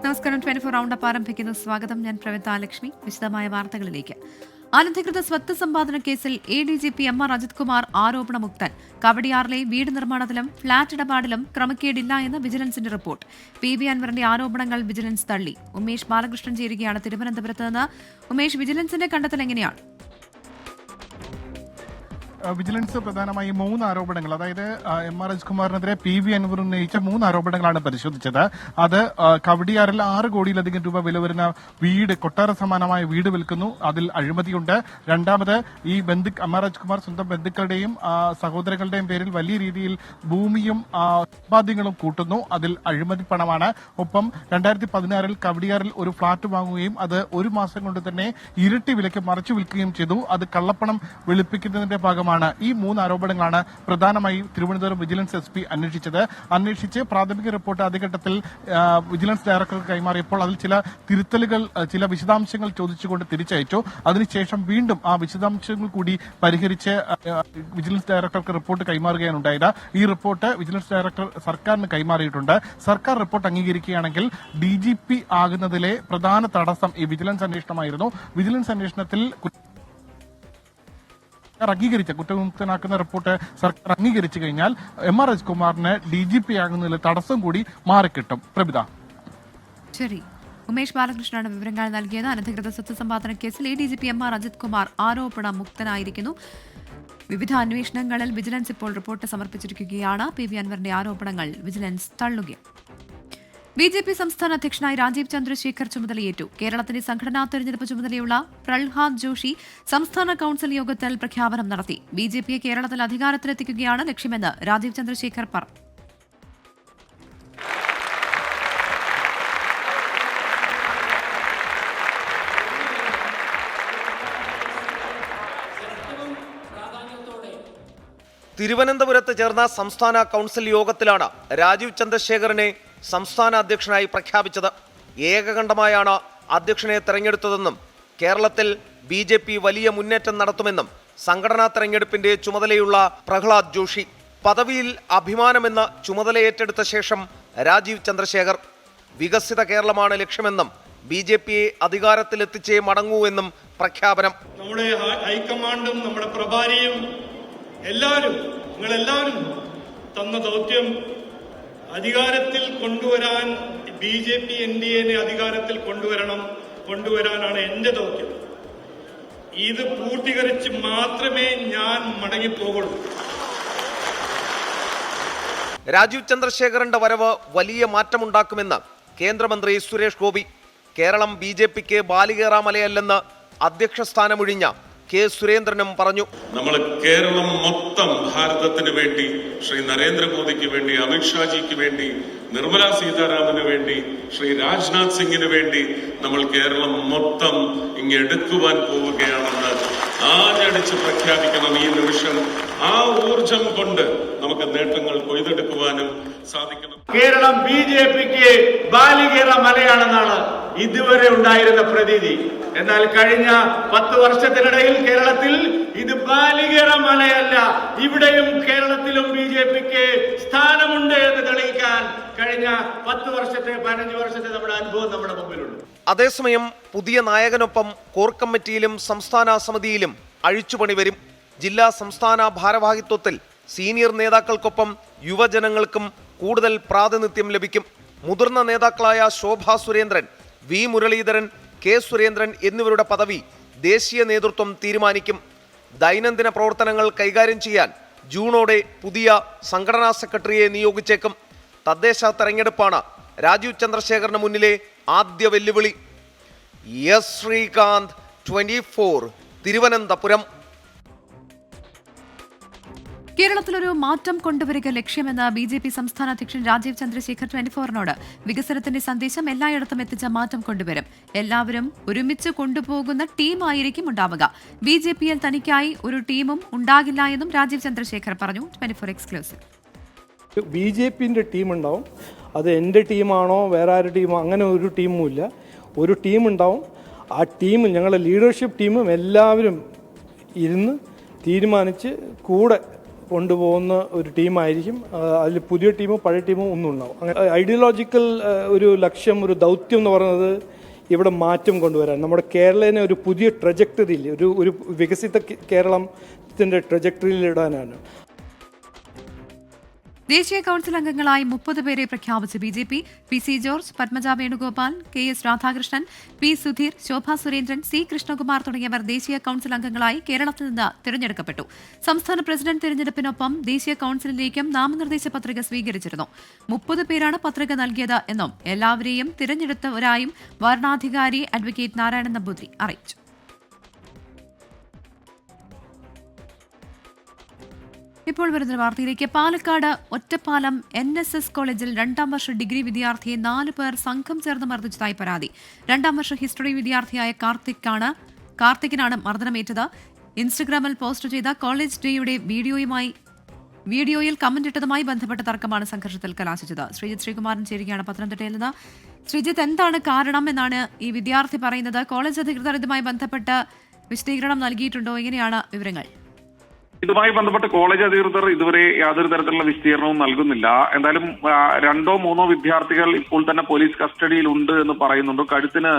നമസ്കാരം. 24 റൗണ്ടപ്പ് ആരംഭിക്കുന്ന സ്വാഗതം. ഞാൻ പ്രവിതാലക്ഷ്മി. വിശദമായ വാർത്തകളിലേക്ക്. അനധികൃത സ്വത്ത് സമ്പാദന കേസിൽ ADGP MR അജിത് കുമാർ ആരോപണമുക്തൻ. കവടിയാറിലെ വീട് നിർമ്മാണത്തിലും ഫ്ളാറ്റ് ഇടപാടിലും ക്രമക്കേടില്ല എന്ന് വിജിലൻസിന്റെ റിപ്പോർട്ട്. PB അൻവറിന്റെ ആരോപണങ്ങൾ വിജിലൻസ് തള്ളി. ഉമേഷ് ബാലകൃഷ്ണൻ ചേരുകയാണ് തിരുവനന്തപുരത്ത് നിന്ന്. ഉമേഷ്, വിജിലൻസിന്റെ കണ്ടെത്തൽ എങ്ങനെയാണ്? വിജിലൻസ് പ്രധാനമായും 3 ആരോപണങ്ങൾ, അതായത് MR അജിത് കുമാറിനെതിരെ PB അൻവർ ഉന്നയിച്ച 3 ആരോപണങ്ങളാണ് പരിശോധിച്ചത്. അത് കവടിയാറിൽ 6 കോടിയിലധികം രൂപ വില വരുന്ന വീട്, കൊട്ടാര സമാനമായ വീട് വിൽക്കുന്നു, അതിൽ അഴിമതിയുണ്ട്. രണ്ടാമത്, ഈ MR അജിത് കുമാർ സ്വന്തം ബന്ധുക്കളുടെയും സഹോദരങ്ങളുടെയും പേരിൽ വലിയ രീതിയിൽ ഭൂമിയും സമ്പാദ്യങ്ങളും കൂട്ടുന്നു, അതിൽ അഴിമതി പണമാണ്. ഒപ്പം 2016 കവടിയാറിൽ ഒരു ഫ്ളാറ്റ് വാങ്ങുകയും അത് 1 മാസം കൊണ്ട് തന്നെ ഇരട്ടി വിലയ്ക്ക് മറിച്ചു വിൽക്കുകയും ചെയ്തു. അത് കള്ളപ്പണം വെളുപ്പിക്കുന്നതിന്റെ ഭാഗമാണ്. ഈ 3 ആരോപണങ്ങളാണ് പ്രധാനമായും തിരുവനന്തപുരം വിജിലൻസ് SP അന്വേഷിച്ച് പ്രാഥമിക റിപ്പോർട്ട് ആദ്യഘട്ടത്തിൽ വിജിലൻസ് ഡയറക്ടർക്ക് കൈമാറിയപ്പോൾ അതിൽ ചില തിരുത്തലുകൾ, ചില വിശദാംശങ്ങൾ ചോദിച്ചുകൊണ്ട് തിരിച്ചയച്ചു. അതിനുശേഷം വീണ്ടും ആ വിശദാംശങ്ങൾ കൂടി പരിഹരിച്ച് വിജിലൻസ് ഡയറക്ടർക്ക് റിപ്പോർട്ട് കൈമാറുകയാണ് ഉണ്ടായത്. ഈ റിപ്പോർട്ട് വിജിലൻസ് ഡയറക്ടർ സർക്കാരിന് കൈമാറിയിട്ടുണ്ട്. സർക്കാർ റിപ്പോർട്ട് അംഗീകരിക്കുകയാണെങ്കിൽ DGP ആകുന്നതിലെ പ്രധാന തടസ്സം ഈ വിജിലൻസ് അന്വേഷണമായിരുന്നു. വിജിലൻസ് അന്വേഷണത്തിൽ കുറ്റവിമുക്തനാക്കുന്ന റിപ്പോർട്ട് സർക്കാർ അംഗീകരിച്ചു കഴിഞ്ഞാൽ MR അജിത് കുമാറിന് DGP ആകുന്നതിൽ തടസ്സം കൂടി മാറിക്കിട്ടും. പ്രഭിത. ശരി, ഉമേഷ് ബാലകൃഷ്ണനാണ് വിവരങ്ങൾ നൽകിയത്. അനധികൃത സ്വത്ത് സമ്പാദന കേസിൽ ADGP MR അജിത് കുമാർ ആരോപണ മുക്തനായിരിക്കുന്നു. വിവിധ അന്വേഷണങ്ങളിൽ വിജിലൻസ് ഇപ്പോൾ റിപ്പോർട്ട് സമർപ്പിച്ചിരിക്കുകയാണ്. PB അൻവറിന്റെ ആരോപണങ്ങൾ വിജിലൻസ് തള്ളുകയാണ്. BJP സംസ്ഥാന അധ്യക്ഷനായി രാജീവ് ചന്ദ്രശേഖർ ചുമതലയേറ്റു. കേരളത്തിന്റെ സംഘടനാ തെരഞ്ഞെടുപ്പ് ചുമതലയുള്ള പ്രഹ്ലാദ് ജോഷി സംസ്ഥാന കൌൺസിൽ യോഗത്തിൽ പ്രഖ്യാപനം നടത്തി. BJPയെ കേരളത്തിൽ അധികാരത്തിലെത്തിക്കുകയാണ് ലക്ഷ്യമെന്ന് രാജീവ് ചന്ദ്രശേഖർ പറഞ്ഞു. തിരുവനന്തപുരത്ത് ചേർന്ന സംസ്ഥാന കൌൺസിൽ യോഗത്തിലാണ് രാജീവ് ചന്ദ്രശേഖറിനെ സംസ്ഥാന അധ്യക്ഷനായി പ്രഖ്യാപിച്ചത്. ഏകകണ്ഠമായാണ് അധ്യക്ഷനെ തെരഞ്ഞെടുത്തതെന്നും കേരളത്തിൽ BJP വലിയ മുന്നേറ്റം നടത്തുമെന്നും സംഘടനാ തെരഞ്ഞെടുപ്പിന്റെ ചുമതലയുള്ള പ്രഹ്ലാദ് ജോഷി. പദവിയിൽ അഭിമാനമെന്ന ചുമതല ഏറ്റെടുത്ത ശേഷം രാജീവ് ചന്ദ്രശേഖർ വികസിത കേരളമാണ് ലക്ഷ്യമെന്നും BJPയെ അധികാരത്തിലെത്തിച്ചേ മടങ്ങൂ എന്നും പ്രഖ്യാപനം. നമ്മുടെ ഹൈക്കമാൻഡും നമ്മുടെ പ്രഭാരിയും നിങ്ങളെല്ലാവരും തന്ന ദൗത്യം അധികാരത്തിൽ കൊണ്ടുവരാൻ, BJP NDAനെ അധികാരത്തിൽ കൊണ്ടുവരാനാണ് എന്റെ ദൗത്യം. ഇത് പൂർത്തീകരിച്ച് മാത്രമേ ഞാൻ മടങ്ങിപ്പോകുള്ളൂ. രാജീവ് ചന്ദ്രശേഖറിന്റെ വരവ് വലിയ മാറ്റമുണ്ടാക്കുമെന്ന് കേന്ദ്രമന്ത്രി സുരേഷ് ഗോപി. കേരളം BJPക്ക് ബാലികേറാമലയല്ലെന്ന് അധ്യക്ഷ സ്ഥാനമൊഴിഞ്ഞ K. സുരേന്ദ്രനും പറഞ്ഞു. നമ്മൾ കേരളം മൊത്തം ഭാരതത്തിന് വേണ്ടി, ശ്രീ നരേന്ദ്രമോദിക്ക് വേണ്ടി, അമിത്ഷാജിക്ക് വേണ്ടി, നിർമ്മല സീതാരാമന് വേണ്ടി, ശ്രീ രാജ്നാഥ് സിംഗിന് വേണ്ടി നമ്മൾ കേരളം മൊത്തം ഇങ്ങെടുക്കുവാൻ പോവുകയാണെന്ന് ആഞ്ഞടിച്ച് പ്രഖ്യാപിക്കണം. ഈ നിമിഷം ആ ഊർജം കൊണ്ട് നമുക്ക് നേട്ടങ്ങൾ കൊയ്തെടുക്കുവാനും സാധിക്കണം. കേരളം BJPക്ക് ബാലികേറ മലയാണെന്നാണ് ഇതുവരെ ഉണ്ടായിരുന്ന പ്രതീതി. എന്നാൽ കഴിഞ്ഞ 10 വർഷത്തിനിടയിൽ കേരളത്തിൽ ഇത് ബാലികേറ മലയല്ല, ഇവിടെയും കേരളത്തിലും BJPക്ക് സ്ഥാനമുണ്ട് എന്ന് തെളിയിക്കാൻ കഴിഞ്ഞ 15 വർഷത്തെ നമ്മുടെ അനുഭവം നമ്മുടെ മുമ്പിലുണ്ട്. അതേസമയം പുതിയ നായകനൊപ്പം കോർ കമ്മിറ്റിയിലും സംസ്ഥാന സമിതിയിലും അഴിച്ചുപണി വരും. ജില്ലാ സംസ്ഥാന ഭാരവാഹിത്വത്തിൽ സീനിയർ നേതാക്കൾക്കൊപ്പം യുവജനങ്ങൾക്കും കൂടുതൽ പ്രാതിനിധ്യം ലഭിക്കും. മുതിർന്ന നേതാക്കളായ ശോഭാ സുരേന്ദ്രൻ, V. മുരളീധരൻ, K. സുരേന്ദ്രൻ എന്നിവരുടെ പദവി ദേശീയ നേതൃത്വം തീരുമാനിക്കും. ദൈനംദിന പ്രവർത്തനങ്ങൾ കൈകാര്യം ചെയ്യാൻ ജൂണോടെ പുതിയ സംഘടനാ സെക്രട്ടറിയെ നിയോഗിച്ചേക്കും. തദ്ദേശ തെരഞ്ഞെടുപ്പാണ് രാജീവ് ചന്ദ്രശേഖറിന് മുന്നിലെ ആദ്യ വെല്ലുവിളി. എസ് ശ്രീകാന്ത്, 24, തിരുവനന്തപുരം. കേരളത്തിലൊരു മാറ്റം കൊണ്ടുവരിക ലക്ഷ്യമെന്ന് BJP സംസ്ഥാന അധ്യക്ഷൻ രാജീവ് ചന്ദ്രശേഖർ 24നോട്. വികസനത്തിന്റെ സന്ദേശം എല്ലായിടത്തും എത്തിച്ച മാറ്റം കൊണ്ടുവരും. എല്ലാവരും ഒരുമിച്ച് കൊണ്ടുപോകുന്ന ടീമായിരിക്കും ഉണ്ടാവുക. BJPയിൽ തനിക്കായി ഒരു ടീമും ഉണ്ടാകില്ല എന്നും രാജീവ് ചന്ദ്രശേഖർ പറഞ്ഞു. 24 എക്സ്ക്ലൂസീവ്. BJPന്റെ ടീം ഉണ്ടാവും. അത് എൻ്റെ ടീമാണോ വേറെ ആരുടെ ടീമോ അങ്ങനെ ഒരു ടീമുമില്ല. ഒരു ടീം ഉണ്ടാവും. ആ ടീം, ഞങ്ങളുടെ ലീഡർഷിപ്പ് ടീമും എല്ലാവരും ഇരുന്ന് തീരുമാനിച്ച് കൂടെ കൊണ്ടുപോകുന്ന ഒരു ടീമായിരിക്കും. അതിൽ പുതിയ ടീമും പഴയ ടീമും ഒന്നും ഉണ്ടാവും. അങ്ങനെ ഐഡിയോളജിക്കൽ ഒരു ലക്ഷ്യം, ഒരു ദൗത്യം എന്ന് പറയുന്നത് ഇവിടെ മാറ്റം കൊണ്ടുവരാൻ, നമ്മുടെ കേരളത്തിനെ ഒരു പുതിയ ട്രജക്ടറിയിൽ, ഒരു വികസിത കേരളത്തിൻ്റെ ട്രജക്ടറിയിൽ ഇടാനാണ്. ദേശീയ കൌൺസിൽ അംഗങ്ങളായി 30 പേരെ പ്രഖ്യാപിച്ച് BJP. PC George, Padmaja Venugopal, KS Radhakrishnan, P Sudheer, Shobha Surendran, C Krishnakumar തുടങ്ങിയവർ ദേശീയ കൌൺസിൽ അംഗങ്ങളായി കേരളത്തിൽ നിന്ന് തിരഞ്ഞെടുക്കപ്പെട്ടു. സംസ്ഥാന പ്രസിഡന്റ് തിരഞ്ഞെടുപ്പിനൊപ്പം ദേശീയ കൌൺസിലിലേക്കും നാമനിർദ്ദേശ പത്രിക സ്വീകരിച്ചിരുന്നു. 30 പേരാണ് പത്രിക നൽകിയത് എന്നും എല്ലാവരെയും തിരഞ്ഞെടുത്തവരായും വരണാധികാരി അഡ്വക്കേറ്റ് നാരായണൻ നമ്പൂതിരി അറിയിച്ചു. ഇപ്പോൾ വരുന്ന വാർത്തയിലേക്ക്. പാലക്കാട് ഒറ്റപ്പാലം NSS കോളേജിൽ 2ാം വർഷ ഡിഗ്രി വിദ്യാർത്ഥിയെ 4 പേർ സംഘം ചേർന്ന് മർദ്ദിച്ചതായി പരാതി. 2ാം വർഷ ഹിസ്റ്ററി വിദ്യാർത്ഥിയായ കാർത്തിക്കിനാണ് മർദ്ദനമേറ്റത്. ഇൻസ്റ്റഗ്രാമിൽ പോസ്റ്റ് ചെയ്ത കോളേജ് ഡേയുടെ വീഡിയോയിൽ കമന്റ് ഇട്ടതുമായി ബന്ധപ്പെട്ട തർക്കമാണ് സംഘർഷത്തിൽ കലാശിച്ചത്. ശ്രീജിത്ത് ശ്രീകുമാരൻ ചേരുകയാണ് പത്തനംതിട്ടയിൽ നിന്ന്. ശ്രീജിത്ത്, എന്താണ് കാരണം എന്നാണ് ഈ വിദ്യാർത്ഥി പറയുന്നത്? കോളേജ് അധികൃതർ ഇതുമായി ബന്ധപ്പെട്ട് വിശദീകരണം നൽകിയിട്ടുണ്ടോ? എങ്ങനെയാണ് വിവരങ്ങൾ? ഇതുമായി ബന്ധപ്പെട്ട് കോളേജ് അധികൃതർ ഇതുവരെ യാതൊരു തരത്തിലുള്ള വിശദീകരണവും നൽകുന്നില്ല. എന്തായാലും 2 or 3 വിദ്യാർത്ഥികൾ ഇപ്പോൾ തന്നെ പോലീസ് കസ്റ്റഡിയിൽ ഉണ്ട് എന്ന് പറയുന്നുണ്ട്. കഴുത്തിന്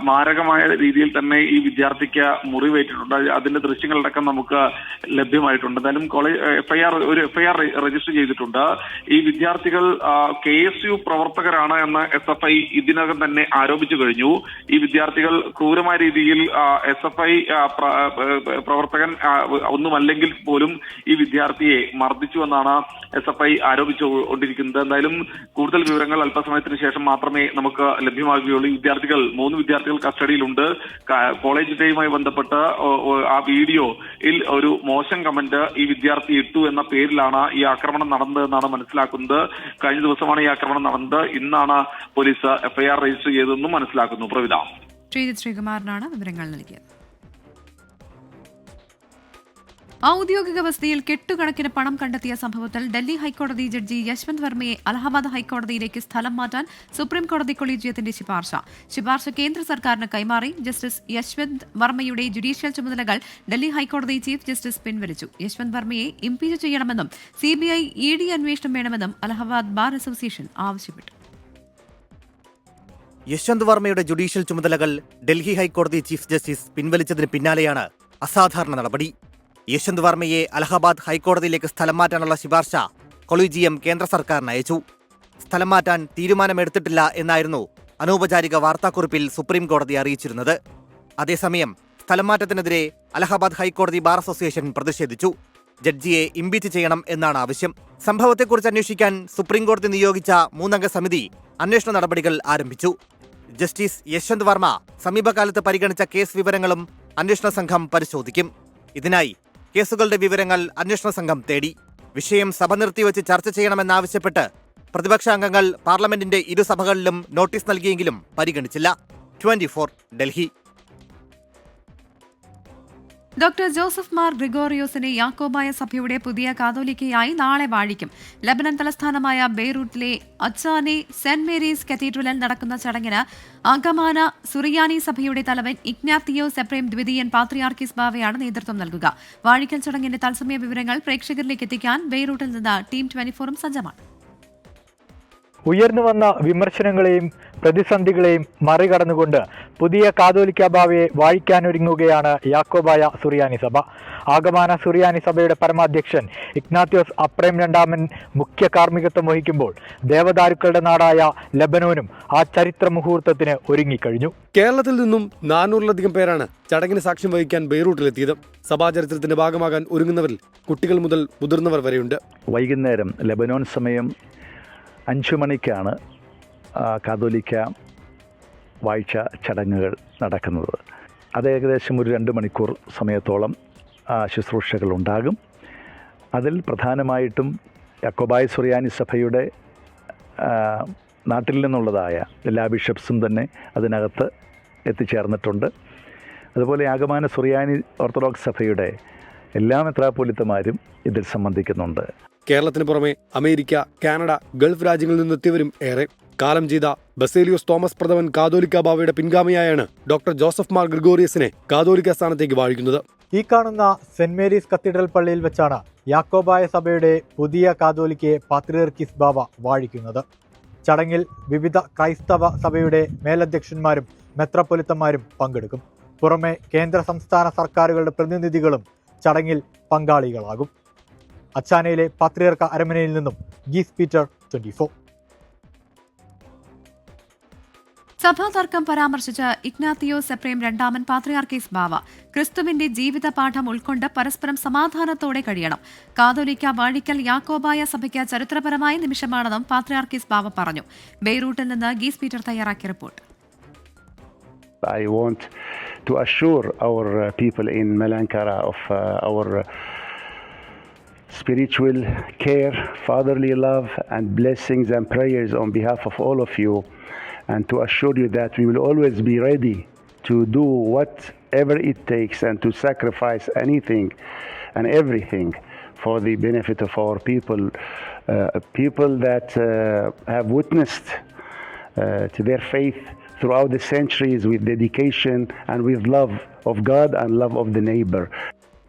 മാരകമായ രീതിയിൽ തന്നെ ഈ വിദ്യാർത്ഥിക്ക് മുറിവേറ്റിട്ടുണ്ട്. അതിന്റെ ദൃശ്യങ്ങളടക്കം നമുക്ക് ലഭ്യമായിട്ടുണ്ട്. എന്തായാലും കോളേജ് എഫ്ഐആർ രജിസ്റ്റർ ചെയ്തിട്ടുണ്ട്. ഈ വിദ്യാർത്ഥികൾ KSU പ്രവർത്തകരാണ് എന്ന് SFI ഇതിനകം തന്നെ ആരോപിച്ചു കഴിഞ്ഞു. ഈ വിദ്യാർത്ഥികൾ ക്രൂരമായ രീതിയിൽ SFI പ്രവർത്തകൻ ഒന്നുമല്ലെങ്കിൽ പോലും ഈ വിദ്യാർത്ഥിയെ മർദ്ദിച്ചു എന്നാണ് SFI ആരോപിച്ചുകൊണ്ടിരിക്കുന്നത്. എന്തായാലും കൂടുതൽ വിവരങ്ങൾ അല്പസമയത്തിന് ശേഷം മാത്രമേ നമുക്ക് ലഭ്യമാകുകയുള്ളൂ. 3 വിദ്യാർത്ഥികൾ കസ്റ്റഡിയിലുണ്ട്. കോളേജ് ഡേയുമായി ബന്ധപ്പെട്ട് ആ വീഡിയോയിൽ ഒരു മോശം കമന്റ് ഈ വിദ്യാർത്ഥി ഇട്ടു എന്ന പേരിലാണ് ഈ ആക്രമണം നടന്നതെന്നാണ് മനസ്സിലാക്കുന്നത്. കഴിഞ്ഞ ദിവസമാണ് ഈ ആക്രമണം നടന്നത്. ഇന്നാണ് പോലീസ് FIR രജിസ്റ്റർ ചെയ്തതെന്നും മനസ്സിലാക്കുന്നു. പ്രവിധ. ശ്രീകുമാറിനാണ് വിവരങ്ങൾ നൽകിയത്. ഔദ്യോഗിക വസതിയിൽ കെട്ടുകണക്കിന് പണം കണ്ടെത്തിയ സംഭവത്തിൽ ഡൽഹി ഹൈക്കോടതി ജഡ്ജി യശ്വന്ത് വർമ്മയെ അലഹബാദ് ഹൈക്കോടതിയിലേക്ക് സ്ഥലം മാറ്റാൻ സുപ്രീം കോടതി കൊളീജിയത്തിന്റെ ശുപാർശ കേന്ദ്ര സർക്കാരിന് കൈമാറി. ജസ്റ്റിസ് യശ്വന്ത് വർമ്മയുടെ ജുഡീഷ്യൽ ചുമതലകൾ ഡൽഹി ഹൈക്കോടതി ചീഫ് ജസ്റ്റിസ് പിൻവലിച്ചു. യശ്വന്ത് വർമ്മയെ ഇംപീച്ച് ചെയ്യണമെന്നും CBI ED അന്വേഷണം വേണമെന്നും അലഹബാദ് ബാർ അസോസിയേഷൻ ആവശ്യപ്പെട്ടു. യശ്വന്ത് വർമ്മയുടെ ജുഡീഷ്യൽ ചുമതലകൾ ഡൽഹി ഹൈക്കോടതി ചീഫ് ജസ്റ്റിസ് പിൻവലിച്ചതിന് പിന്നാലെയാണ് അസാധാരണ നടപടി. യശ്വന്ത് വർമ്മയെ അലഹബാദ് ഹൈക്കോടതിയിലേക്ക് സ്ഥലം മാറ്റാനുള്ള ശുപാർശ കൊളീജിയം കേന്ദ്ര സർക്കാരിന് അയച്ചു. സ്ഥലം മാറ്റാൻ തീരുമാനമെടുത്തിട്ടില്ല എന്നായിരുന്നു അനൗപചാരിക വാർത്താക്കുറിപ്പിൽ സുപ്രീം കോടതി അറിയിച്ചിരുന്നത്. അതേസമയം സ്ഥലം മാറ്റത്തിനെതിരെ അലഹബാദ് ഹൈക്കോടതി ബാർ അസോസിയേഷൻ പ്രതിഷേധിച്ചു. ജഡ്ജിയെ ഇംപീച്ച് ചെയ്യണം എന്നാണ് ആവശ്യം. സംഭവത്തെക്കുറിച്ച് അന്വേഷിക്കാൻ സുപ്രീം കോടതി നിയോഗിച്ച 3 അംഗ സമിതി അന്വേഷണ നടപടികൾ ആരംഭിച്ചു. ജസ്റ്റിസ് യശ്വന്ത് വർമ്മ സമീപകാലത്ത് പരിഗണിച്ച കേസ് വിവരങ്ങളും അന്വേഷണ സംഘം പരിശോധിക്കും. ഇതിനായി കേസുകളുടെ വിവരങ്ങൾ അന്വേഷണ സംഘം തേടി. വിഷയം സഭ നിർത്തിവെച്ച് ചർച്ച ചെയ്യണമെന്നാവശ്യപ്പെട്ട് പ്രതിപക്ഷാംഗങ്ങൾ പാർലമെന്റിന്റെ 2 സഭകളിലും നോട്ടീസ് നൽകിയെങ്കിലും പരിഗണിച്ചില്ല. 24 ഡൽഹി. ഡോക്ടർ ജോസഫ് മാർ ഗ്രിഗോറിയോസിനെ യാക്കോബായ സഭയുടെ പുതിയ കാതോലിക്കയായി നാളെ വാഴിക്കും. ലബനൻ തലസ്ഥാനമായ ബെയ്റൂട്ടിലെ അച്ചാനെ സെന്റ് മേരീസ് കത്തീഡ്രലിൽ നടക്കുന്ന ചടങ്ങിന് ആഗമാന സുറിയാനി സഭയുടെ തലവൻ ഇഗ്നാത്തിയോസ് എഫ്രേം ദ്വിതീയൻ പാത്രിയാർക്കീസ് ബാവയാണ് നേതൃത്വം നൽകുക. വാഴിക്കൽ ചടങ്ങിന്റെ തത്സമയ വിവരങ്ങൾ പ്രേക്ഷകരിലേക്ക് എത്തിക്കാൻ ബെയ്റൂട്ടിൽ നിന്ന് ടീം 24 സജ്ജമാണ്. ഉയർന്നു വന്ന വിമർശനങ്ങളെയും പ്രതിസന്ധികളെയും മറികടന്നുകൊണ്ട് പുതിയ കാതോലിക്ക ബാവയെ വാഴിക്കാനൊരുങ്ങുകയാണ് യാക്കോബായ സുറിയാനി സഭ. ആഗമാന സുറിയാനി സഭയുടെ പരമാധ്യക്ഷൻ ഇഗ്നാത്യോസ് അപ്രേം രണ്ടാമൻ മുഖ്യ കാർമ്മികത്വം വഹിക്കുമ്പോൾ ദേവദാരുക്കളുടെ നാടായ ലബനോനും ആ ചരിത്ര മുഹൂർത്തത്തിന് ഒരുങ്ങിക്കഴിഞ്ഞു. കേരളത്തിൽ നിന്നും 400-ലധികം പേരാണ് ചടങ്ങിന് സാക്ഷ്യം വഹിക്കാൻ ബെയ്റൂട്ടിലെത്തിയത്. സഭാചരിത്രത്തിന്റെ ഭാഗമാകാൻ ഒരുങ്ങുന്നവരിൽ കുട്ടികൾ മുതൽ മുതിർന്നവർ വരെയുണ്ട്. വൈകുന്നേരം ലബനോൻ സമയം 5 മണിക്കാണ് കാതോലിക്ക വാഴ്ച ചടങ്ങുകൾ നടക്കുന്നത്. അത് ഏകദേശം ഒരു 2 മണിക്കൂർ സമയത്തോളം ശുശ്രൂഷകൾ ഉണ്ടാകും. അതിൽ പ്രധാനമായിട്ടും യാക്കോബായ സുറിയാനി സഭയുടെ നാട്ടിൽ നിന്നുള്ളതായ എല്ലാ ബിഷപ്സും തന്നെ അതിനകത്ത് എത്തിച്ചേർന്നിട്ടുണ്ട്. അതുപോലെ ആഗമാന സുറിയാനി ഓർത്തഡോക്സ് സഭയുടെ എല്ലാ മെത്രാപ്പോലിത്തമാരും ഇതിൽ സംബന്ധിക്കുന്നുണ്ട്. കേരളത്തിന് പുറമെ അമേരിക്ക, കാനഡ, ഗൾഫ് രാജ്യങ്ങളിൽ നിന്നെത്തിയവരും ഏറെ. കാലം ചെയ്ത ബസേലിയോസ് തോമസ് പ്രഥമൻ കാതോലിക്ക ബാവയുടെ പിൻഗാമിയായാണ് ഡോക്ടർ ജോസഫ് മാർ ഗ്രിഗോറിയസിനെ കാതോലിക്ക സ്ഥാനത്തേക്ക് വാഴിക്കുന്നത്. ഈ കാണുന്ന സെന്റ് മേരീസ് കത്തീഡ്രൽ പള്ളിയിൽ വെച്ചാണ് യാക്കോബായ സഭയുടെ പുതിയ കാതോലിക്കയെ പാത്രിയർക്കീസ് ബാവ വാഴിക്കുന്നത്. ചടങ്ങിൽ വിവിധ ക്രൈസ്തവ സഭയുടെ മേലധ്യക്ഷന്മാരും മെത്രാപ്പൊലീത്തമാരും പങ്കെടുക്കും. പുറമെ കേന്ദ്ര സംസ്ഥാന സർക്കാരുകളുടെ പ്രതിനിധികളും ചടങ്ങിൽ പങ്കാളികളാകും. അച്ചാനയിലെ പാത്രിയർക്ക അരമനയിൽ നിന്നും ഗീസ് പീറ്റർ, 24. സഭാ തർക്കം പരാമർശിച്ച ഇഗ്നാത്തിയോസ് എഫ്രേം രണ്ടാമൻ പാത്രിയാർക്കീസ് ബാവ ക്രിസ്തുവിന്റെ ജീവിത പാഠം ഉൾക്കൊണ്ട് പരസ്പരം സമാധാനത്തോടെ കഴിയണം. കാതോലിക്ക വാഴിക്കൽ യാക്കോബായ സഭയ്ക്ക് ചരിത്രപരമായ നിമിഷമാണെന്നും പാത്രിയാർക്കീസ് ബാവ പറഞ്ഞു. ബെയ്റൂട്ടിൽ നിന്ന് ഗീസ് പീറ്റർ തയ്യാറാക്കിയ report. I want to assure our people in Malankara of our spiritual care, fatherly love and blessings and prayers on behalf of all of you, and to assure you that we will always be ready to do whatever it takes and to sacrifice anything and everything for the benefit of our people, people that have witnessed to their faith throughout the centuries with dedication and with love of God and love of the neighbor.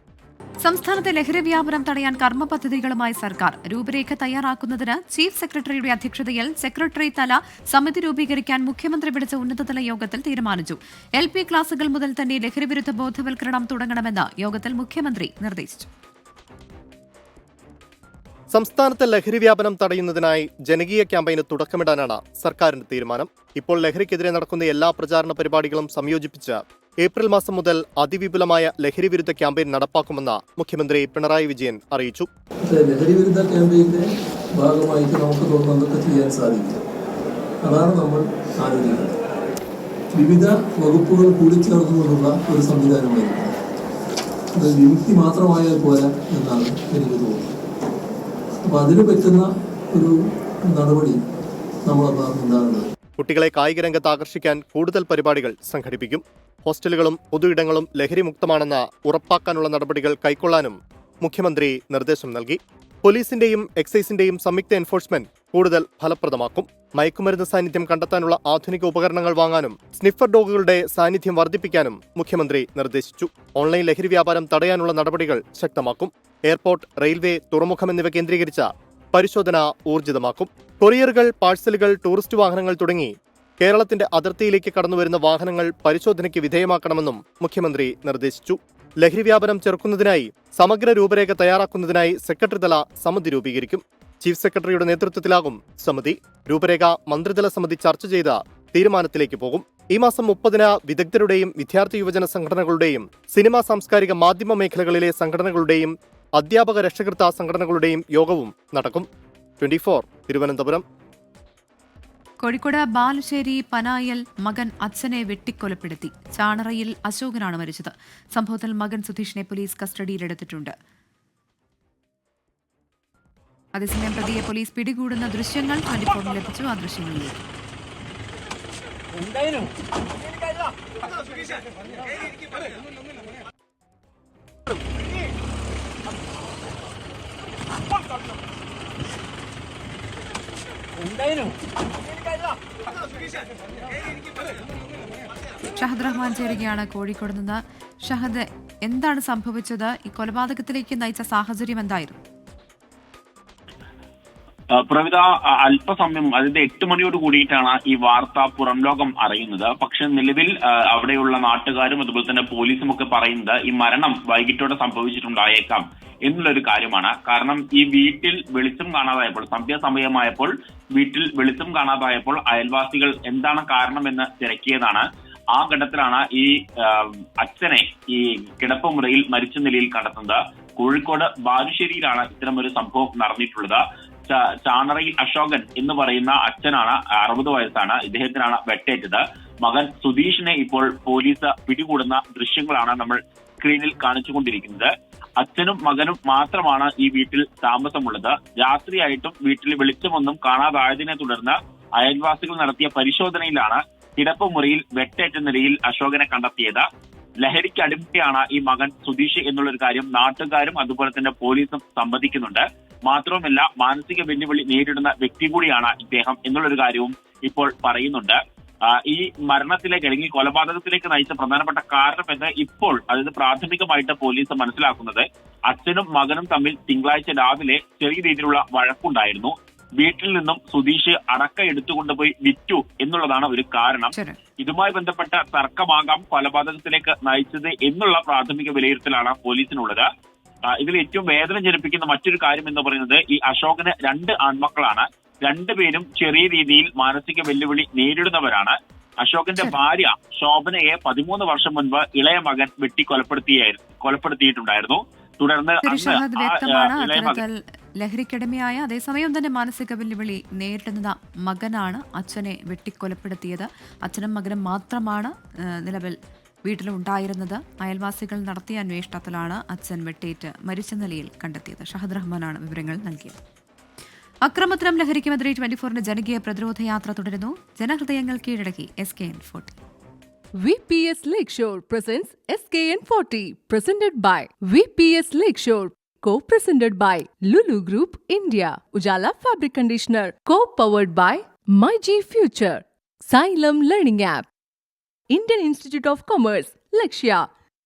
സംസ്ഥാനത്തെ ലഹരി വ്യാപനം തടയാൻ കർമ്മ പദ്ധതികളുമായി സർക്കാർ രൂപരേഖ തയ്യാറാക്കുന്നതിന് chief സെക്രട്ടറിയുടെ അധ്യക്ഷതയിൽ സെക്രട്ടറി തല സമിതി രൂപീകരിക്കാൻ മുഖ്യമന്ത്രി വിളിച്ച ഉന്നതതല യോഗത്തിൽ തീരുമാനിച്ചു. LP ക്ലാസുകൾ മുതൽ തന്നെ ലഹരിവിരുദ്ധ ബോധവൽക്കരണം തുടങ്ങണമെന്ന് യോഗത്തിൽ മുഖ്യമന്ത്രി നിർദ്ദേശിച്ചു. സംസ്ഥാനത്തെ ലഹരി വ്യാപനം തടയുന്നതിനായി ജനകീയ ക്യാമ്പയിന് തുടക്കമിടാനാണ് സർക്കാരിന്റെ തീരുമാനം. ഇപ്പോൾ ലഹരിക്കെതിരെ നടക്കുന്ന എല്ലാ പ്രചാരണ പരിപാടികളും സംയോജിപ്പിച്ച് ഏപ്രിൽ മാസം മുതൽ അതിവിപുലമായ ലഹരി വിരുദ്ധ ക്യാമ്പയിൻ നടപ്പാക്കുമെന്ന് മുഖ്യമന്ത്രി പിണറായി വിജയൻ അറിയിച്ചു. ലഹരി വിരുദ്ധ ക്യാമ്പയിന്റെ ഭാഗമായിട്ട് നമുക്ക് എന്തൊക്കെ ചെയ്യാൻ സാധിക്കും, അതാണ് നമ്മൾ ആലോചിക്കുന്നത്. വിവിധ വകുപ്പുകൾ കൂടിച്ചേർന്നുകൊണ്ടുള്ള ഒരു സംവിധാനമായിരിക്കും. അത് വിമുക്തി മാത്രമായാൽ പോരാ എന്നാണ് എനിക്ക് തോന്നുന്നത്. അപ്പൊ അതിന് പറ്റുന്ന ഒരു നടപടി നമ്മളെന്താണുള്ളത്. കുട്ടികളെ കായിക രംഗത്ത് ആകർഷിക്കാൻ കൂടുതൽ പരിപാടികൾ സംഘടിപ്പിക്കും. ഹോസ്റ്റലുകളും പൊതുയിടങ്ങളും ലഹരി മുക്തമാണെന്ന് ഉറപ്പാക്കാനുള്ള നടപടികൾ കൈക്കൊള്ളാനും മുഖ്യമന്ത്രി നിർദ്ദേശം നൽകി. പോലീസിന്റെയും എക്സൈസിന്റെയും സംയുക്ത എൻഫോഴ്സ്മെന്റ് കൂടുതൽ ഫലപ്രദമാക്കും. മയക്കുമരുന്ന് സാന്നിധ്യം കണ്ടെത്താനുള്ള ആധുനിക ഉപകരണങ്ങൾ വാങ്ങാനും സ്നിഫർ ഡോഗുകളുടെ സാന്നിധ്യം വർദ്ധിപ്പിക്കാനും മുഖ്യമന്ത്രി നിർദ്ദേശിച്ചു. ഓൺലൈൻ ലഹരി വ്യാപാരം തടയാനുള്ള നടപടികൾ ശക്തമാക്കും. എയർപോർട്ട്, റെയിൽവേ, തുറമുഖം എന്നിവ കേന്ദ്രീകരിച്ച പരിശോധന ഊർജിതമാക്കും. കൊറിയറുകൾ, പാഴ്സലുകൾ, ടൂറിസ്റ്റ് വാഹനങ്ങൾ തുടങ്ങി കേരളത്തിന്റെ അതിർത്തിയിലേക്ക് കടന്നുവരുന്ന വാഹനങ്ങൾ പരിശോധനയ്ക്ക് വിധേയമാക്കണമെന്നും മുഖ്യമന്ത്രി നിർദ്ദേശിച്ചു. ലഹരി വ്യാപനം ചെറുക്കുന്നതിനായി സമഗ്ര രൂപരേഖ തയ്യാറാക്കുന്നതിനായി സെക്രട്ടറിതല സമിതി രൂപീകരിക്കും. ചീഫ് സെക്രട്ടറിയുടെ നേതൃത്വത്തിലാകും സമിതി. രൂപരേഖ മന്ത്രിതല സമിതി ചർച്ച ചെയ്ത തീരുമാനത്തിലേക്ക് പോകും. ഈ മാസം 30-ന് വിദഗ്ധരുടെയും വിദ്യാർത്ഥി യുവജന സംഘടനകളുടെയും സിനിമാ, സാംസ്കാരിക, മാധ്യമ മേഖലകളിലെ സംഘടനകളുടെയും അധ്യാപക രക്ഷകർത്താ സംഘടനകളുടെയും യോഗവും നടക്കും. 24 തിരുവനന്തപുരം. കോഴിക്കോട് ബാലുശ്ശേരി പനായൽ മകൻ അച്ഛനെ വെട്ടിക്കൊലപ്പെടുത്തി. ചാണറയിൽ അശോകനാണ് മരിച്ചത്. സംഭവത്തിൽ മകൻ സുധീഷിനെ പോലീസ് കസ്റ്റഡിയിലെടുത്തിട്ടുണ്ട്. അതേസമയം പ്രതിയെ പോലീസ് പിടികൂടുന്ന ദൃശ്യങ്ങൾ 24 ലഭിച്ചു. ആ ദൃശ്യങ്ങളിലേക്ക് ഷഹദ് റഹ്മാൻ ചേരുകയാണ് കോഴിക്കോട് നിന്ന്. ഷഹദ്, എന്താണ് സംഭവിച്ചത്? ഈ കൊലപാതകത്തിലേക്ക് നയിച്ച സാഹചര്യം എന്തായിരുന്നു? പ്രവിത, അല്പസമയം, അതായത് 8 മണിയോട് കൂടിയിട്ടാണ് ഈ വാർത്ത പുറം ലോകം അറിയുന്നത്. പക്ഷെ നിലവിൽ അവിടെയുള്ള നാട്ടുകാരും അതുപോലെ തന്നെ പോലീസും ഒക്കെ പറയുന്നത് ഈ മരണം വൈകിട്ടോടെ സംഭവിച്ചിട്ടുണ്ടായേക്കാം എന്നുള്ളൊരു കാര്യമാണ്. കാരണം ഈ വീട്ടിൽ വെളിച്ചം കാണാതായപ്പോൾ, സന്ധ്യാസമയമായപ്പോൾ വീട്ടിൽ വെളിച്ചം കാണാതായപ്പോൾ അയൽവാസികൾ എന്താണ് കാരണമെന്ന് തിരക്കിയതാണ്. ആ ഘട്ടത്തിലാണ് ഈ അച്ഛനെ ഈ കിടപ്പുമുറിയിൽ മരിച്ച നിലയിൽ കണ്ടെത്തുന്നത്. കോഴിക്കോട് ബാലുശ്ശേരിയിലാണ് ഇത്തരമൊരു സംഭവം നടന്നിട്ടുള്ളത്. ചാണറയിൽ അശോകൻ എന്ന് പറയുന്ന അച്ഛനാണ്, 60 വയസ്സാണ്. ഇദ്ദേഹത്തിനാണ് വെട്ടേറ്റത്. മകൻ സുധീഷിനെ ഇപ്പോൾ പോലീസ് പിടികൂടുന്ന ദൃശ്യങ്ങളാണ് നമ്മൾ സ്ക്രീനിൽ കാണിച്ചുകൊണ്ടിരിക്കുന്നത്. അച്ഛനും മകനും മാത്രമാണ് ഈ വീട്ടിൽ താമസമുള്ളത്. രാത്രിയായിട്ടും വീട്ടിൽ വെളിച്ചമൊന്നും കാണാതായതിനെ തുടർന്ന് അയൽവാസികൾ നടത്തിയ പരിശോധനയിലാണ് കിടപ്പുമുറിയിൽ വെട്ടേറ്റ നിലയിൽ അശോകനെ കണ്ടെത്തിയത്. ലഹരിക്ക് അടിമയാണ് ഈ മകൻ സുധീഷ് എന്നുള്ളൊരു കാര്യം നാട്ടുകാരും അതുപോലെ തന്നെ പോലീസും സമ്മതിക്കുന്നുണ്ട്. മാത്രവുമല്ല, മാനസിക വെല്ലുവിളി നേരിടുന്ന വ്യക്തി കൂടിയാണ് ഇദ്ദേഹം എന്നുള്ളൊരു കാര്യവും ഇപ്പോൾ പറയുന്നുണ്ട്. ഈ മരണത്തിലേക്ക് അല്ലെങ്കിൽ കൊലപാതകത്തിലേക്ക് നയിച്ച പ്രധാനപ്പെട്ട കാരണം എന്ന് ഇപ്പോൾ, അതായത് പ്രാഥമികമായിട്ട് പോലീസ് മനസ്സിലാക്കുന്നത് അച്ഛനും മകനും തമ്മിൽ തിങ്കളാഴ്ച രാവിലെ ചെറിയ രീതിയിലുള്ള വഴക്കുണ്ടായിരുന്നു. വീട്ടിൽ നിന്നും സുധീഷ് അടക്ക എടുത്തുകൊണ്ടുപോയി വിറ്റു എന്നുള്ളതാണ് ഒരു കാരണം. ഇതുമായി ബന്ധപ്പെട്ട തർക്കമാകാം കൊലപാതകത്തിലേക്ക് നയിച്ചത് എന്നുള്ള പ്രാഥമിക വിലയിരുത്തലാണ് പോലീസിനുള്ളത്. ഇതിൽ ഏറ്റവും വേദന ജനിപ്പിക്കുന്ന മറ്റൊരു കാര്യം എന്ന് പറയുന്നത് ഈ അശോകന് 2 ആൺമക്കളാണ്. 2 പേരും ചെറിയ രീതിയിൽ മാനസിക വെല്ലുവിളി നേരിടുന്നവരാണ്. അശോകന്റെ ഭാര്യ ശോഭനയെ 13 വർഷം മുൻപ് ഇളയ മകൻ കൊലപ്പെടുത്തിയിട്ടുണ്ടായിരുന്നു. തുടർന്ന് ലഹരിക്കടിമയായ അതേസമയം തന്നെ മാനസിക വെല്ലുവിളി നേരിടുന്ന മകനാണ് അച്ഛനെ വെട്ടിക്കൊലപ്പെടുത്തിയത്. അച്ഛനും മകനും മാത്രമാണ് നിലവിൽ വീട്ടിലുണ്ടായിരുന്നത്. അയൽവാസികൾ നടത്തിയ അന്വേഷണത്തിലാണ് അച്ഛൻ വെട്ടേറ്റ് മരിച്ച നിലയിൽ കണ്ടെത്തിയത്. ഷഹദ് റഹ്മാനാണ് വിവരങ്ങൾ നൽകിയത്. അക്രമത്തിനും ലഹരിക്കുമെതിരെ 24 ജനകീയ പ്രതിരോധ യാത്ര തുടരുന്നു. ജനഹൃദയങ്ങൾ കീഴടക്കി SKN40. VPS Lakeshore presents SKN40, presented by VPS Lakeshore, co-presented by Lulu Group India, Ujala Fabric Conditioner, co-powered by MyG Future, Xylem Learning App, Indian Institute of Commerce, Lakshya,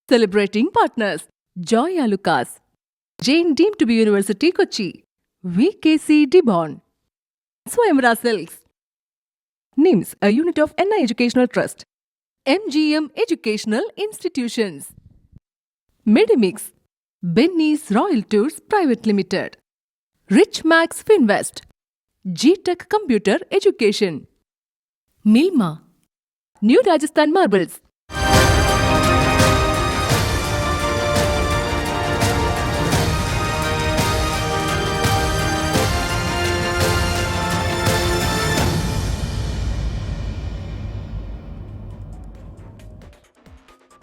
celebrating partners, Joya Lucas, Jain deemed to be University Kochi, VKC Dibon, Swayamvara Silks, NIMS, a unit of NI Educational Trust, MGM Educational Institutions, Medimix, Benny's Royal Tours Private Limited, Rich Max Finvest, G-Tech Computer Education, Milma, New Rajasthan Marbles.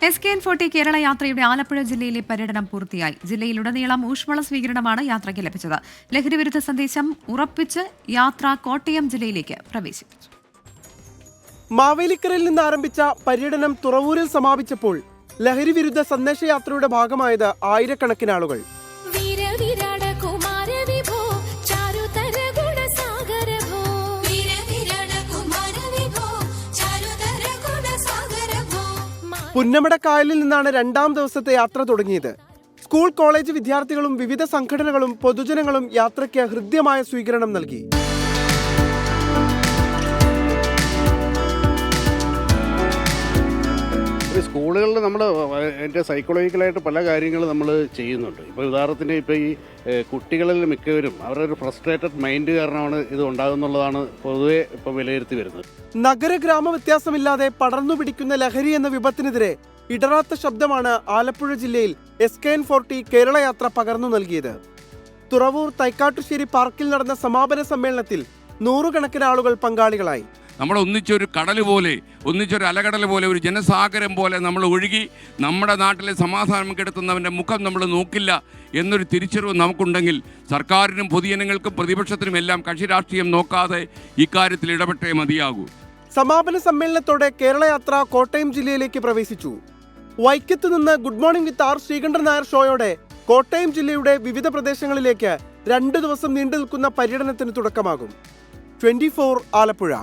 SKN40 Kerala യാത്രയുടെ ആലപ്പുഴ ജില്ലയിലെ പര്യടനം പൂർത്തിയായി. ജില്ലയിലുടനീളം ഊഷ്മള സ്വീകരണമാണ് യാത്രയ്ക്ക് ലഭിച്ചത്. ലഹരിവിരുദ്ധ സന്ദേശം ഉറപ്പിച്ച് യാത്ര കോട്ടയം ജില്ലയിലേക്ക് പ്രവേശിപ്പിച്ചു. മാവേലിക്കരയിൽ നിന്ന് ആരംഭിച്ച പര്യടനം തുറവൂരിൽ സമാപിച്ചപ്പോൾ ലഹരി വിരുദ്ധ സന്ദേശയാത്രയുടെ ഭാഗമായത് ആയിരക്കണക്കിന് ആളുകൾ. പുന്നമടക്കായലിൽ നിന്നാണ് 2ാം ദിവസത്തെ യാത്ര തുടങ്ങിയത്. സ്കൂൾ കോളേജ് വിദ്യാർത്ഥികളും വിവിധ സംഘടനകളും പൊതുജനങ്ങളും യാത്രയ്ക്ക് ഹൃദ്യമായ സ്വീകരണം നൽകി. സ്കൂളുകളിൽ നമ്മൾ എൻ്റെ സൈക്കോളജിക്കലായിട്ട് പല കാര്യങ്ങളും നമ്മൾ ചെയ്യുന്നുണ്ട്. ഇപ്പോൾ ഉദാഹരണത്തിന് ഇപ്പോൾ ഈ കുട്ടികളിൽ മിക്കവരും അവരുടെ ഒരു ഫ്രസ്ട്രേറ്റഡ് മൈൻഡ് കാരണമാണ് ഇത് ഉണ്ടാകുന്നുള്ളതാണ് പൊതുവെ ഇപ്പോൾ വിലയിരുത്തി വരുന്നത്. നഗര ഗ്രാമ വ്യത്യാസമില്ലാതെ പടർന്നു പിടിക്കുന്ന ലഹരി എന്ന വിപത്തിനെതിരെ ഇടറാത്ത ശബ്ദമാണ് ആലപ്പുഴ ജില്ലയിൽ SKN40 കേരള യാത്ര പകർന്നു നൽകിയത്. തുറവൂർ തൈക്കാട്ടുശ്ശേരി പാർക്കിൽ നടന്ന സമാപന സമ്മേളനത്തിൽ 100 കണക്കിന് ആളുകൾ പങ്കാളികളായി. നമ്മൾ ഒന്നിച്ചൊരു കടൽ പോലെ, ഒന്നിച്ചൊരു അലകടൽ പോലെ, ഒരു ജനസാഗരം പോലെ നമ്മൾ ഒഴുകി നമ്മുടെ നാട്ടിലെ സമാധാനം കെടുത്തുന്നവൻ്റെ മുഖം നമ്മൾ നോക്കില്ല എന്നൊരു തിരിച്ചറിവ് നമുക്കുണ്ടെങ്കിൽ സർക്കാരിനും പൊതുജനങ്ങൾക്കും പ്രതിപക്ഷത്തിനും എല്ലാം കക്ഷി രാഷ്ട്രീയം നോക്കാതെ ഇക്കാര്യത്തിൽ ഇടപെട്ടേ മതിയാകൂ. സമാപന സമ്മേളനത്തോടെ കേരള യാത്ര കോട്ടയം ജില്ലയിലേക്ക് പ്രവേശിച്ചു. വൈക്കത്ത് നിന്ന് good morning with R Sreekandan Nair ഷോയോടെ കോട്ടയം ജില്ലയുടെ വിവിധ പ്രദേശങ്ങളിലേക്ക് 2 ദിവസം നീണ്ടു നിൽക്കുന്ന പര്യടനത്തിന് തുടക്കമാകും. 24 ആലപ്പുഴ.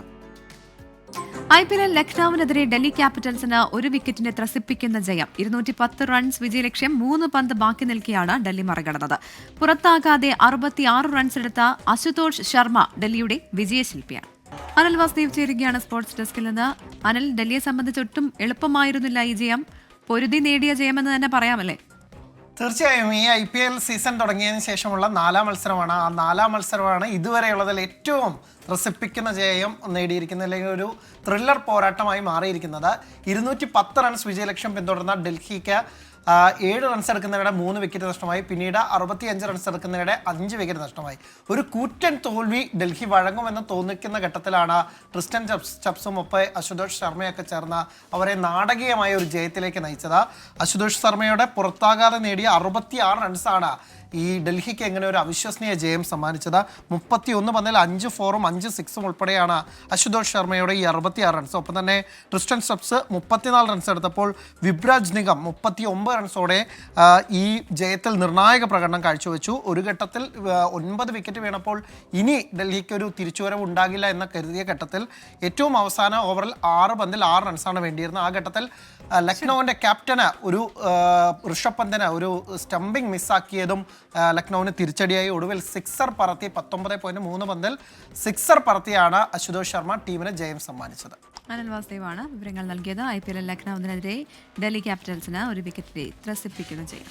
IPL ലക്നൌവിനെതിരെ ഡൽഹി ക്യാപിറ്റൽസിന് 1 വിക്കറ്റിന്റെ ത്രസിപ്പിക്കുന്ന ജയം. 210 റൺസ് വിജയലക്ഷ്യം. 3 പന്ത് ബാക്കി നിൽക്കെയാണ് ഡൽഹി മറികടന്നത്. പുറത്താകാതെ 66 റൺസ് എടുത്ത അശുതോഷ് ശർമ്മ ഡൽഹിയുടെ വിജയശില്പിയാണ്. അനിൽ വാസുദേവ് ചേരുകയാണ് സ്പോർട്സ് ഡെസ്കിൽ നിന്ന്. അനിൽ, ഡൽഹിയെ സംബന്ധിച്ച് ഒട്ടും എളുപ്പമായിരുന്നില്ല ഈ ജയം. പൊരുതി നേടിയ ജയമെന്ന് തന്നെ പറയാമല്ലേ? തീർച്ചയായും ഈ IPL സീസൺ തുടങ്ങിയതിന് ശേഷമുള്ള 4ാം മത്സരമാണ്. ആ 4ാം മത്സരമാണ് ഇതുവരെയുള്ളതിൽ ഏറ്റവും ത്രസിപ്പിക്കുന്ന ജയം നേടിയിരിക്കുന്നത്, അല്ലെങ്കിൽ ഒരു ത്രില്ലർ പോരാട്ടമായി മാറിയിരിക്കുന്നത്. 210 റൺസ് വിജയലക്ഷ്യം പിന്തുടർന്ന ഡൽഹിക്ക് 7 റൺസ് എടുക്കുന്നതിനിടെ 3 വിക്കറ്റ് നഷ്ടമായി. പിന്നീട് 65 റൺസ് എടുക്കുന്നതിനിടെ 5 വിക്കറ്റ് നഷ്ടമായി. ഒരു കൂറ്റൻ തോൽവി ഡൽഹി വഴങ്ങുമെന്ന് തോന്നിക്കുന്ന ഘട്ടത്തിലാണ് ക്രിസ്റ്റൻ ചപ്സും ഒപ്പം അശുതോഷ് ശർമ്മയൊക്കെ ചേർന്ന് അവരെ നാടകീയമായ ഒരു ജയത്തിലേക്ക് നയിച്ചത്. അശുതോഷ് ശർമ്മയുടെ പുറത്താകാതെ നേടിയ 66 റൺസാണ് ഈ ഡൽഹിക്ക് എങ്ങനെ ഒരു അവിശ്വസനീയ ജയം സമ്മാനിച്ചത്. 31 പന്തിൽ 5 4ഉം 5 6ഉം ഉൾപ്പെടെയാണ് അശുതോഷ് ശർമ്മയുടെ ഈ 66 റൺസ്. ഒപ്പം തന്നെ ട്രിസ്റ്റൻ സ്റ്റബ്സ് 34 റൺസ് എടുത്തപ്പോൾ വിബ്രാജ് നിഗം 39 റൺസോടെ ഈ ജയത്തിൽ നിർണായക പ്രകടനം കാഴ്ചവെച്ചു. ഒരു ഘട്ടത്തിൽ 9 വിക്കറ്റ് വീണപ്പോൾ ഇനി ഡൽഹിക്ക് ഒരു തിരിച്ചുവരവ് ഉണ്ടാകില്ല എന്ന കരുതിയ ഘട്ടത്തിൽ ഏറ്റവും അവസാന ഓവറിൽ 6 പന്തിൽ 6 റൺസാണ് വേണ്ടിയിരുന്നത്. ആ ഘട്ടത്തിൽ ലക്നൌവിൻ്റെ ക്യാപ്റ്റന് ഒരു ഋഷഭ് പന്തിന് ഒരു സ്റ്റംപിംഗ് മിസ്സാക്കിയതും ലക്നൌവിന് തിരിച്ചടിയായി. ഒടുവിൽ സിക്സർ പറത്തി 19.3 പന്തിൽ സിക്സർ പറത്തിയാണ് അശുതോഷ് ശർമ്മ ടീമിന് ജയം സമ്മാനിച്ചത്. അനിൽ വാസുദേവാണ് വിവരങ്ങൾ നൽകിയത്. IPL ലക്നൌവിനെതിരെ ഡൽഹി ക്യാപിറ്റൽസിന് ഒരു വിക്കറ്റിനെ ത്രസിപ്പിക്കുന്ന ജയം.